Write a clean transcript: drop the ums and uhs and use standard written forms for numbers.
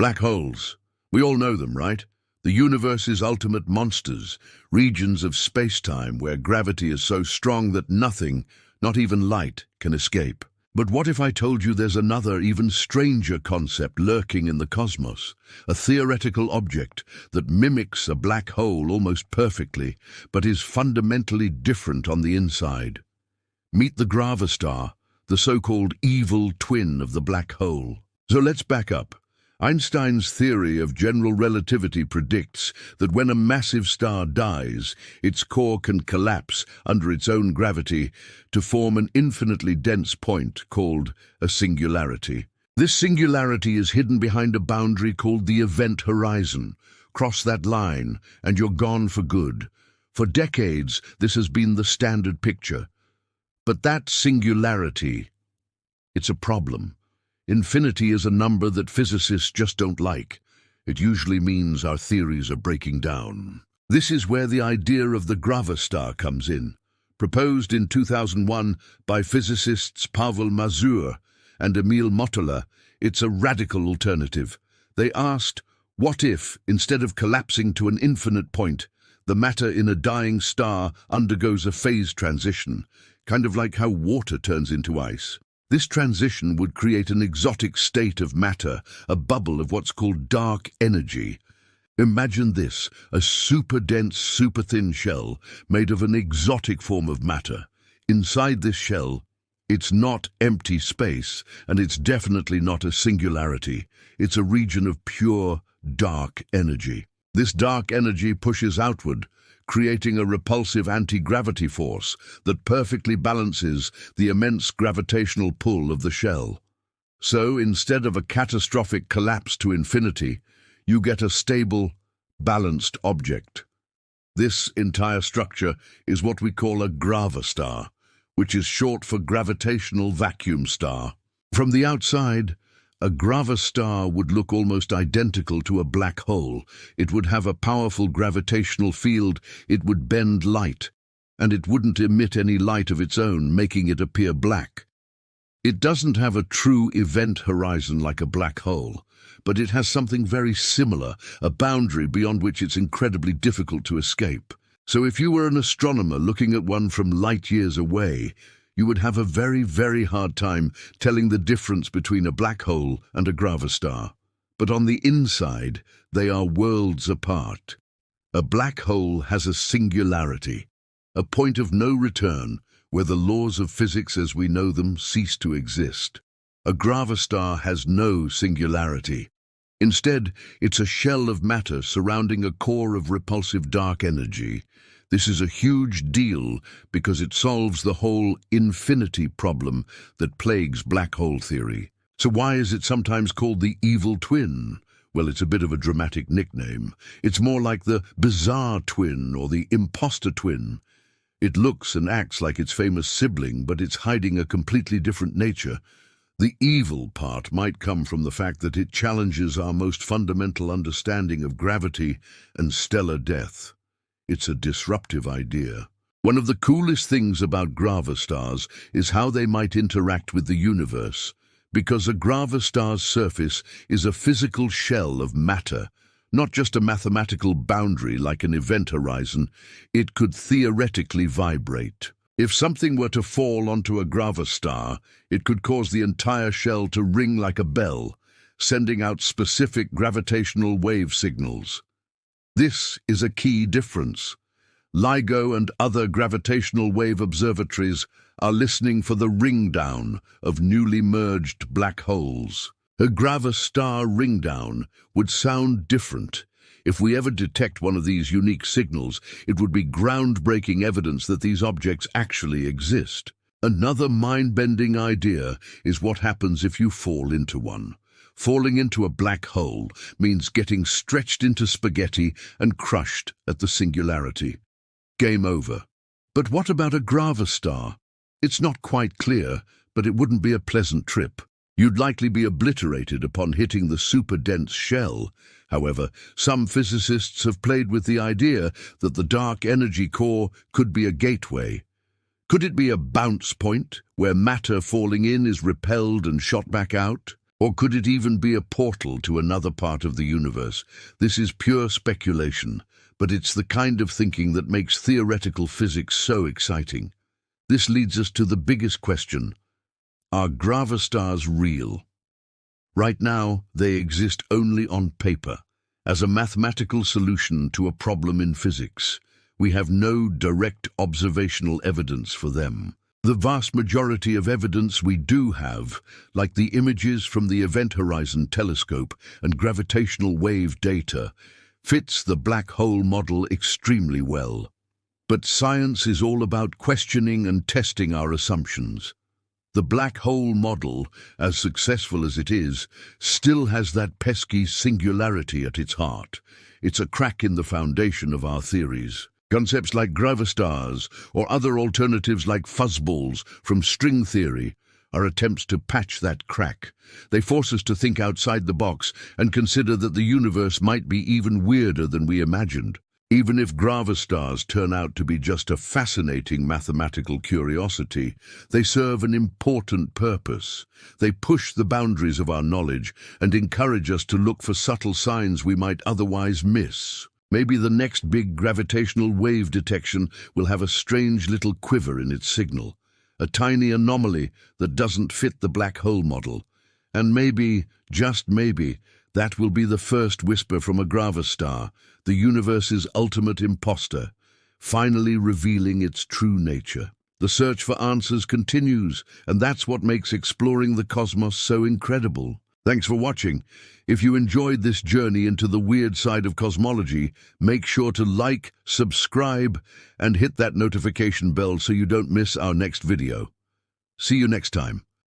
Black holes. We all know them, right? The universe's ultimate monsters, regions of space-time where gravity is so strong that nothing, not even light, can escape. But what if I told you there's another, even stranger concept lurking in the cosmos? A theoretical object that mimics a black hole almost perfectly, but is fundamentally different on the inside. Meet the Gravastar, the so-called evil twin of the black hole. So let's back up. Einstein's theory of general relativity predicts that when a massive star dies, its core can collapse under its own gravity to form an infinitely dense point called a singularity. This singularity is hidden behind a boundary called the event horizon. Cross that line and you're gone for good. For decades, this has been the standard picture. But that singularity, it's a problem. Infinity is a number that physicists just don't like. It usually means our theories are breaking down. This is where the idea of the Gravastar comes in. Proposed in 2001 by physicists Pavel Mazur and Emil Motola, it's a radical alternative. They asked, what if, instead of collapsing to an infinite point, the matter in a dying star undergoes a phase transition, kind of like how water turns into ice? This transition would create an exotic state of matter, a bubble of what's called dark energy. Imagine this, a super-dense, super-thin shell made of an exotic form of matter. Inside this shell, it's not empty space, and it's definitely not a singularity. It's a region of pure, dark energy. This dark energy pushes outward, creating a repulsive anti-gravity force that perfectly balances the immense gravitational pull of the shell. So, instead of a catastrophic collapse to infinity, you get a stable, balanced object. This entire structure is what we call a gravastar, which is short for gravitational vacuum star. From the outside, a gravastar would look almost identical to a black hole. It would have a powerful gravitational field, it would bend light, and it wouldn't emit any light of its own, making it appear black. It doesn't have a true event horizon like a black hole, but it has something very similar, a boundary beyond which it's incredibly difficult to escape. So if you were an astronomer looking at one from light years away, you would have a very, very hard time telling the difference between a black hole and a gravastar. But on the inside, they are worlds apart. A black hole has a singularity, a point of no return where the laws of physics as we know them cease to exist. A gravastar has no singularity. Instead, it's a shell of matter surrounding a core of repulsive dark energy. This is a huge deal because it solves the whole infinity problem that plagues black hole theory. So why is it sometimes called the evil twin? Well, it's a bit of a dramatic nickname. It's more like the bizarre twin or the imposter twin. It looks and acts like its famous sibling, but it's hiding a completely different nature. The evil part might come from the fact that it challenges our most fundamental understanding of gravity and stellar death. It's a disruptive idea. One of the coolest things about gravastars is how they might interact with the universe, because a gravastar's surface is a physical shell of matter, not just a mathematical boundary like an event horizon. It could theoretically vibrate. If something were to fall onto a gravastar, it could cause the entire shell to ring like a bell, sending out specific gravitational wave signals. This is a key difference. LIGO and other gravitational wave observatories are listening for the ringdown of newly merged black holes. A gravastar ringdown would sound different. If we ever detect one of these unique signals, it would be groundbreaking evidence that these objects actually exist. Another mind-bending idea is what happens if you fall into one. Falling into a black hole means getting stretched into spaghetti and crushed at the singularity. Game over. But what about a gravastar? It's not quite clear, but it wouldn't be a pleasant trip. You'd likely be obliterated upon hitting the super-dense shell. However, some physicists have played with the idea that the dark energy core could be a gateway. Could it be a bounce point, where matter falling in is repelled and shot back out? Or could it even be a portal to another part of the universe? This is pure speculation, but it's the kind of thinking that makes theoretical physics so exciting. This leads us to the biggest question. Are gravastars real? Right now, they exist only on paper, as a mathematical solution to a problem in physics. We have no direct observational evidence for them. The vast majority of evidence we do have, like the images from the Event Horizon Telescope and gravitational wave data, fits the black hole model extremely well. But science is all about questioning and testing our assumptions. The black hole model, as successful as it is, still has that pesky singularity at its heart. It's a crack in the foundation of our theories. Concepts like gravastars or other alternatives like fuzzballs from string theory are attempts to patch that crack. They force us to think outside the box and consider that the universe might be even weirder than we imagined. Even if gravastars turn out to be just a fascinating mathematical curiosity, they serve an important purpose. They push the boundaries of our knowledge and encourage us to look for subtle signs we might otherwise miss. Maybe the next big gravitational wave detection will have a strange little quiver in its signal, a tiny anomaly that doesn't fit the black hole model. And maybe, just maybe, that will be the first whisper from a gravastar, the universe's ultimate imposter, finally revealing its true nature. The search for answers continues, and that's what makes exploring the cosmos so incredible. Thanks for watching. If you enjoyed this journey into the weird side of cosmology, make sure to like, subscribe, and hit that notification bell so you don't miss our next video. See you next time.